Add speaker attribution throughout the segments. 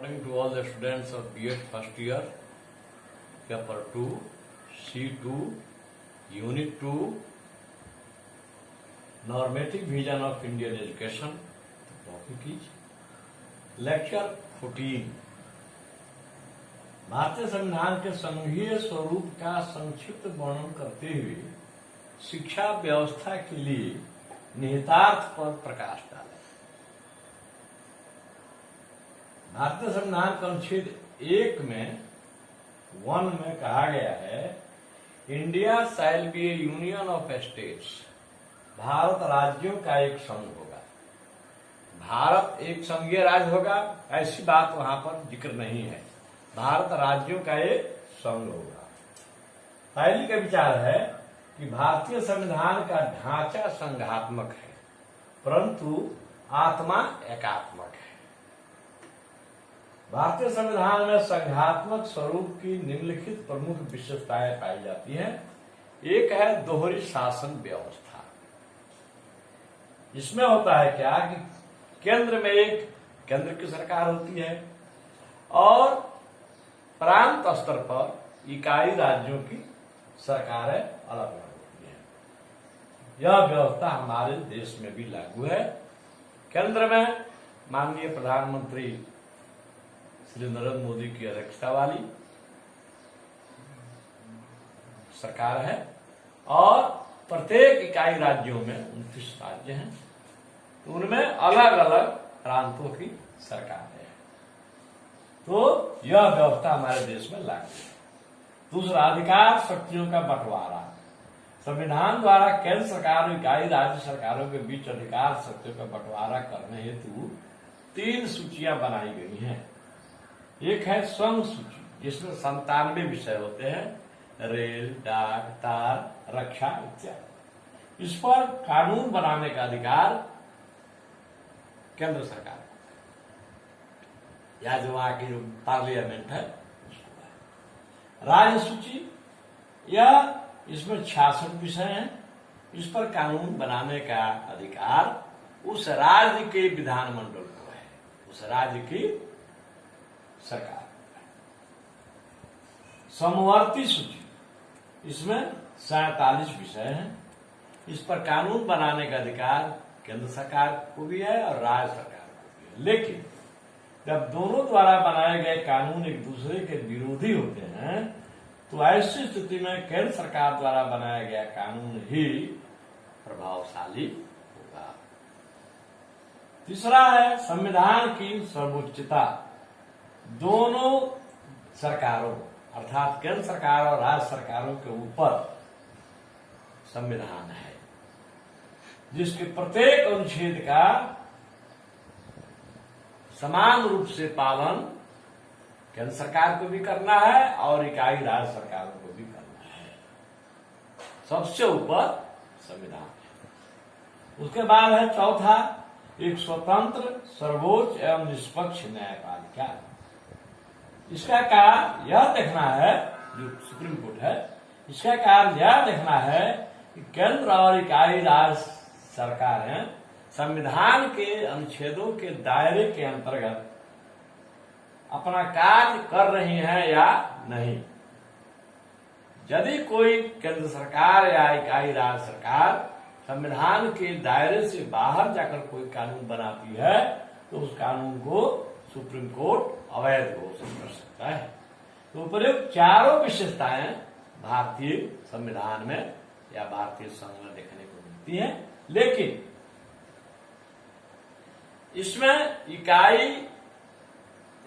Speaker 1: morning to all the students of B.Ed first year, paper 2, C2, Unit 2, Normative Vision of Indian Education. Topic is Lecture 14. भारतीय संविधान के संघीय स्वरूप का संक्षिप्त वर्णन करते हुए शिक्षा व्यवस्था के लिए निहितार्थ पर प्रकाश डालें। भारतीय संविधान का अनुच्छेद 1 में 1 में कहा गया है, India shall be A union of states. Bharat राज्यों का एक संघ होगा। भारत एक संघीय राज्य होगा, ऐसी बात वहां पर जिक्र नहीं है। भारत राज्यों का एक संघ होगा। पहली का विचार है कि भारतीय संविधान का ढांचा संघात्मक है, परंतु आत्मा एकात्मक है। भारतीय संविधान में संघात्मक स्वरूप की निम्नलिखित प्रमुख विशेषताएं पाई जाती हैं। एक है दोहरी शासन व्यवस्था। इसमें होता है क्या कि केंद्र में एक केंद्र की सरकार होती है और प्रांत स्तर पर इकाई राज्यों की सरकारें अलग अलग होती हैं। यह व्यवस्था हमारे देश में भी लागू है। केंद्र में माननीय प्रधानमंत्री श्री नरेंद्र मोदी की अध्यक्षता वाली सरकार है और प्रत्येक इकाई राज्यों में 29 राज्य हैं, तो उनमें अलग अलग प्रांतों की सरकार है। तो यह व्यवस्था हमारे देश में लागू है। दूसरा, अधिकार शक्तियों का बंटवारा। संविधान द्वारा केंद्र सरकार और इकाई राज्य सरकारों के बीच अधिकार शक्तियों का बंटवारा करने हेतु 3 सूचियां बनाई गई हैं। एक है स्वयं सूची, जिसमें 97 विषय होते हैं, रेल, डाक, तार, रक्षा इत्यादि। इस पर कानून बनाने का अधिकार केंद्र सरकार या जो वहां की जो पार्लियामेंट है उसको है। राज्य सूची, यह इसमें 66 विषय हैं। इस पर कानून बनाने का अधिकार उस राज्य के विधानमंडल को है, उस राज्य की सरकार। समवर्ती सूची, इसमें 47 विषय हैं। इस पर कानून बनाने का अधिकार केंद्र सरकार को भी है और राज्य सरकार को भी है। लेकिन जब दोनों द्वारा बनाए गए कानून एक दूसरे के विरोधी होते हैं, तो ऐसी स्थिति में केंद्र सरकार द्वारा बनाया गया कानून ही प्रभावशाली होगा। तीसरा है संविधान की सर्वोच्चता। दोनों सरकारों अर्थात केंद्र सरकार और राज्य सरकारों के ऊपर संविधान है, जिसके प्रत्येक अनुच्छेद का समान रूप से पालन केंद्र सरकार को भी करना है और इकाई राज्य सरकारों को भी करना है। सबसे ऊपर संविधान है। उसके बाद है चौथा, एक स्वतंत्र, सर्वोच्च एवं निष्पक्ष न्यायपालिका। इसका कार्य यह देखना है, जो सुप्रीम कोर्ट है, इसका कार्य यह देखना है कि केंद्र और इकाई राज्य सरकारें संविधान के अनुच्छेदों के दायरे के अंतर्गत अपना कार्य कर रही हैं या नहीं। यदि कोई केंद्र सरकार या इकाई राज्य सरकार संविधान के दायरे से बाहर जाकर कोई कानून बनाती है, तो उस कानून को सुप्रीम कोर्ट अवैध घोषित कर सकता है। तो उपयुक्त चारों विशेषताएं भारतीय संविधान में या भारतीय संघ में देखने को मिलती हैं, लेकिन इसमें इकाई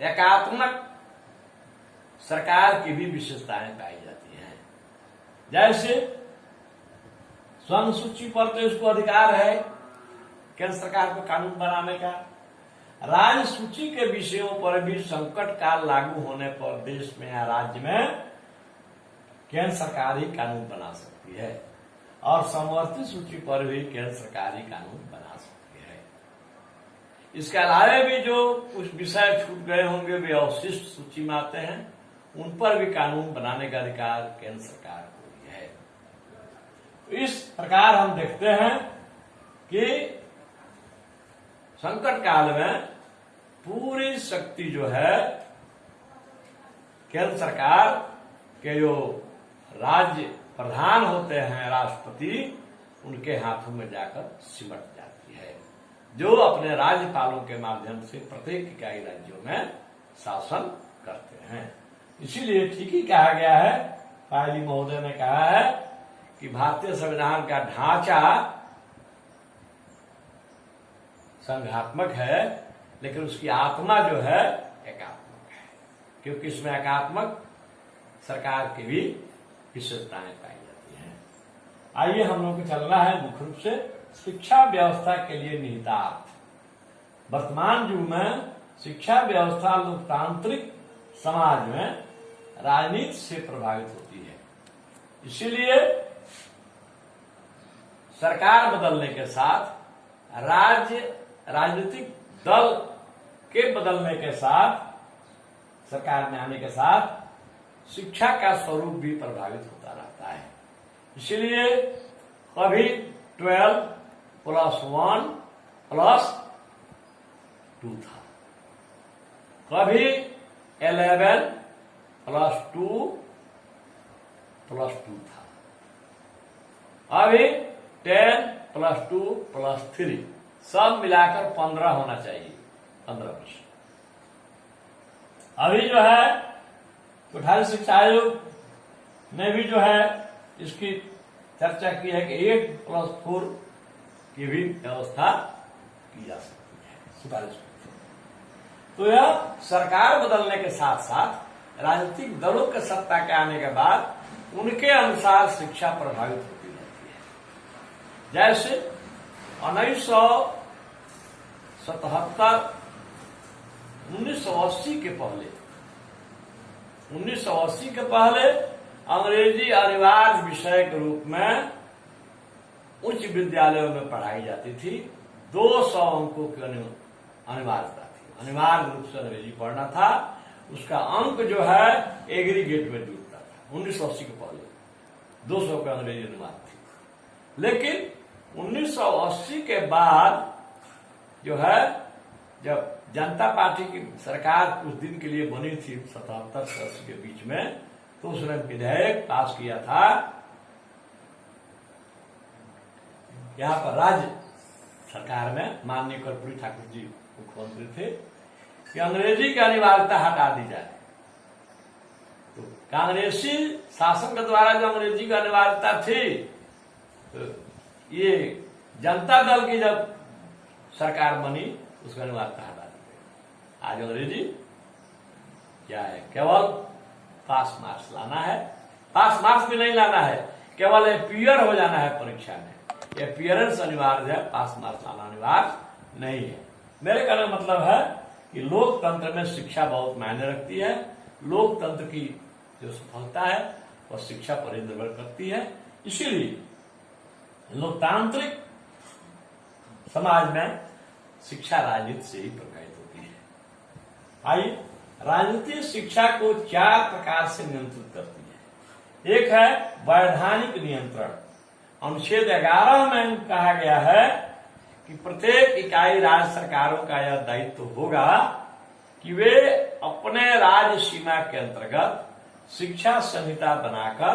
Speaker 1: एकात्मक सरकार की भी विशेषताएं पाई जाती हैं। जैसे स्वयं सूची पर तो इसको अधिकार है केंद्र सरकार को कानून बनाने का। राज्य सूची के विषयों पर भी संकट काल लागू होने पर देश में या राज्य में केंद्र सरकार ही कानून बना सकती है और समवर्ती सूची पर भी केंद्र सरकार ही कानून बना सकती है। इसके अलावा भी जो कुछ विषय छूट गए होंगे वे अवशिष्ट सूची में आते हैं, उन पर भी कानून बनाने का अधिकार केंद्र सरकार को ही है। तो इस प्रकार हम देखते हैं कि संकट काल में पूरी शक्ति जो है केंद्र सरकार के जो राज्य प्रधान होते हैं, राष्ट्रपति, उनके हाथों में जाकर सिमट जाती है, जो अपने राज्यपालों के माध्यम से प्रत्येक इकाई राज्यों में शासन करते हैं। इसीलिए ठीक ही कहा गया है, पायली महोदय ने कहा है कि भारतीय संविधान का ढांचा संघात्मक है, लेकिन उसकी आत्मा जो है एकात्मक है, क्योंकि इसमें एकात्मक सरकार की भी विशेषताएं पाई जाती हैं। आइए हम लोग को चलना है मुख्य रूप से शिक्षा व्यवस्था के लिए निहितार्थ। वर्तमान युग में शिक्षा व्यवस्था लोकतांत्रिक समाज में राजनीति से प्रभावित होती है। इसीलिए सरकार बदलने के साथ, राजनीतिक दल के बदलने के साथ, सरकार में आने के साथ शिक्षा का स्वरूप भी प्रभावित होता रहता है। इसलिए कभी 12+1+2 था, कभी 11+2+2 था, अभी 10+2+3, सब मिलाकर 15 होना चाहिए, 15 वर्ष। अभी जो है 18 शिक्षा आयोग ने भी जो है इसकी चर्चा की है कि 8+4 की भी व्यवस्था की जा सकती है, सिफारिश। तो यह सरकार बदलने के साथ साथ राजनीतिक दलों के सत्ता के आने के बाद उनके अनुसार शिक्षा प्रभावित होती रहती है। जैसे 1977, 1980 के पहले अंग्रेजी अनिवार्य विषय के रूप में उच्च विद्यालयों में पढ़ाई जाती थी। 200 अंकों की अनिवार्यता थी, अनिवार्य रूप से अंग्रेजी पढ़ना था। उसका अंक जो है एग्रीगेट में जुड़ता था। 1980 के पहले 200 का अंग्रेजी अनिवार्य थी, लेकिन 1980 के बाद जो है, जब जनता पार्टी की सरकार कुछ दिन के लिए बनी थी 77 से 80 के बीच में, तो उसने विधेयक पास किया था। यहां पर राज्य सरकार में माननीय कर्पूरी ठाकुर जी मुख्यमंत्री थे कि अंग्रेजी की अनिवार्यता हटा दी जाए। तो कांग्रेसी शासन के द्वारा जो अंग्रेजी की अनिवार्यता थी, तो ये जनता दल की जब सरकार बनी, उसकी अनिवार्यता हटा दी गई। आज अंग्रेजी क्या है, केवल पास मार्क्स लाना है। पास मार्क्स भी नहीं लाना है, केवल अपीयर हो जाना है परीक्षा में। अपीयरेंस अनिवार्य है, पास मार्क्स लाना अनिवार्य नहीं है। मेरे कहने का मतलब है कि लोकतंत्र में शिक्षा बहुत मायने रखती है। लोकतंत्र की जो सफलता है वह शिक्षा पर ही निर्भर करती है। इसीलिए लोकतांत्रिक समाज में शिक्षा राजनीति से ही प्रभावित होती है। आइए, राजनीति शिक्षा को 4 प्रकार से नियंत्रित करती है। एक है वैधानिक नियंत्रण। अनुच्छेद 11 में कहा गया है कि प्रत्येक इकाई राज्य सरकारों का यह दायित्व होगा कि वे अपने राज्य सीमा के अंतर्गत शिक्षा संहिता बनाकर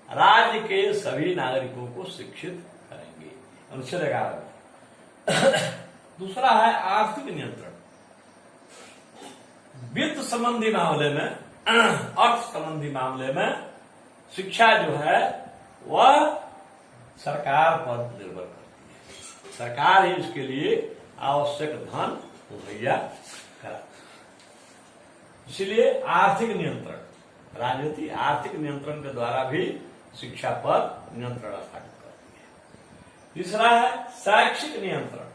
Speaker 1: राज्य के सभी नागरिकों को शिक्षित करेंगे। अनुच्छेद 11 में। दूसरा है आर्थिक नियंत्रण। वित्त संबंधी मामले में, अर्थ संबंधी मामले में शिक्षा जो है वह सरकार पर निर्भर करती है। सरकार ही इसके लिए आवश्यक धन मुहैया कराती है। इसलिए आर्थिक नियंत्रण, राजनीति आर्थिक नियंत्रण के द्वारा भी शिक्षा पर नियंत्रण स्थापित करती है। तीसरा है शैक्षिक नियंत्रण।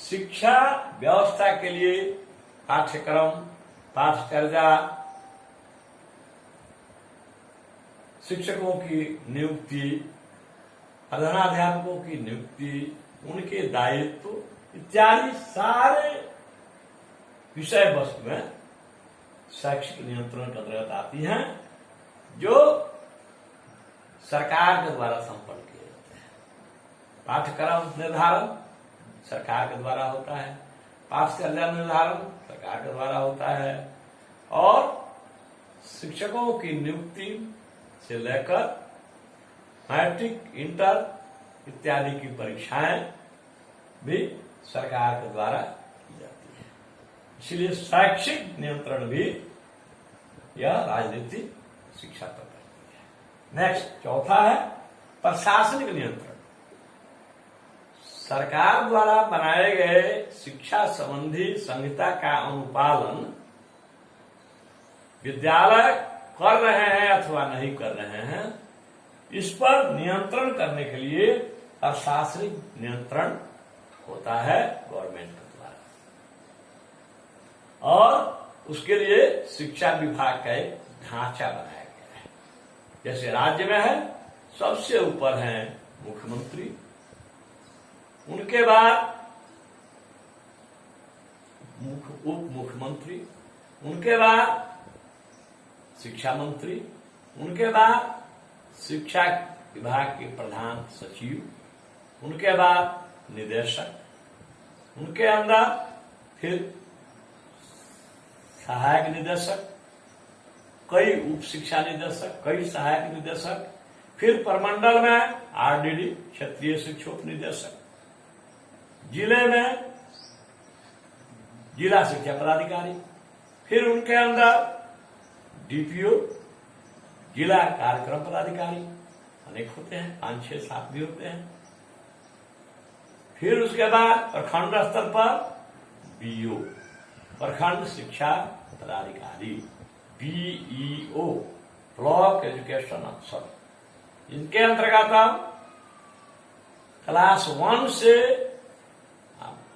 Speaker 1: शिक्षा व्यवस्था के लिए पाठ्यक्रम, पाठचर्या, शिक्षकों की नियुक्ति, प्रधानाध्यापकों की नियुक्ति, उनके दायित्व इत्यादि सारे विषय वस्तु में शैक्षिक नियंत्रण के अंतर्गत आती हैं, जो सरकार के द्वारा संपन्न किए जाते हैं। पाठ्यक्रम निर्धारण, सरकार के द्वारा होता है, पाठ कल्याण निर्धारण सरकार के द्वारा होता है, और शिक्षकों की नियुक्ति से लेकर मैट्रिक, इंटर इत्यादि की परीक्षाएं भी सरकार के द्वारा की जाती है। इसलिए शैक्षिक नियंत्रण भी यह राजनीतिक शिक्षा पर करती है। नेक्स्ट, चौथा है प्रशासनिक नियंत्रण। सरकार द्वारा बनाए गए शिक्षा संबंधी संहिता का अनुपालन विद्यालय कर रहे हैं अथवा नहीं कर रहे हैं, इस पर नियंत्रण करने के लिए प्रशासनिक नियंत्रण होता है गवर्नमेंट के द्वारा, और उसके लिए शिक्षा विभाग का एक ढांचा बनाया गया है। जैसे राज्य में है, सबसे ऊपर है मुख्यमंत्री, उनके बाद उप मुख्यमंत्री, उनके बाद शिक्षा मंत्री, उनके बाद शिक्षा विभाग के प्रधान सचिव, उनके बाद निदेशक, उनके अंदर फिर सहायक निदेशक, कई उप शिक्षा निदेशक, कई सहायक निदेशक, फिर प्रमंडल में आरडीडी क्षेत्रीय शिक्षोप निदेशक, जिले में जिला शिक्षा पदाधिकारी, फिर उनके अंदर डीपीओ जिला कार्यक्रम पदाधिकारी अनेक होते हैं, 5, 6, 7 भी होते हैं। फिर उसके बाद प्रखंड स्तर पर बीओ प्रखंड शिक्षा पदाधिकारी, बीईओ ब्लॉक एजुकेशन अफसर, इनके अंतर्गत अब क्लास 1 से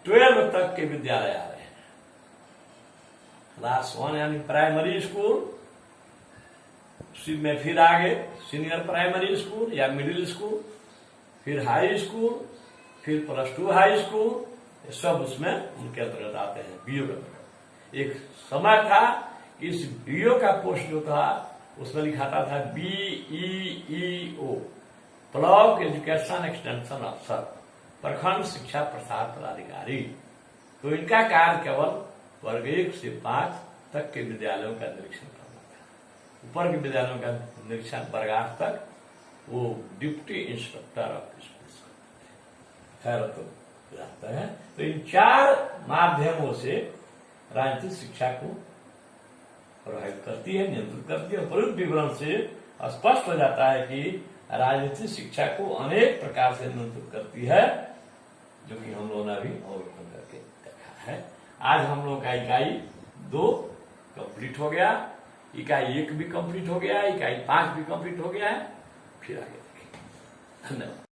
Speaker 1: 12 तक के विद्यालय आ रहे हैं। क्लास 1 यानी प्राइमरी स्कूल, उसी में फिर आगे सीनियर प्राइमरी स्कूल या मिडिल स्कूल, फिर हाई स्कूल, फिर +2 हाई स्कूल, ये सब उसमें उनके अंतर्गत आते हैं, बीओ के अंतर्गत। एक समय था कि इस बीओ का पोस्ट जो था उसमें लिखाता था बीईईओ ब्लॉक एजुकेशन एक्सटेंशन अफसर, प्रखंड शिक्षा प्रसार पदाधिकारी। तो इनका कार्य केवल वर्ग 1 से 5 तक के विद्यालयों का निरीक्षण करना था। ऊपर के विद्यालयों का निरीक्षण वर्ग 8 तक वो डिप्टी इंस्पेक्टर ऑफ स्कूल खैर तो रहता है। तो इन 4 माध्यमों से राजनीतिक शिक्षा को प्रभावित करती है, नियंत्रित करती है। उपयुक्त विवरण से स्पष्ट हो जाता है कि राजनीतिक शिक्षा को अनेक प्रकार से नियंत्रित करती है, जो कि हम लोगों ने अभी अवलोकन करके देखा है। आज हम लोग का इकाई 2 कंप्लीट हो गया, इकाई 1 भी कंप्लीट हो गया, इकाई 5 भी कंप्लीट हो गया है। फिर आगे देखेंगे। धन्यवाद।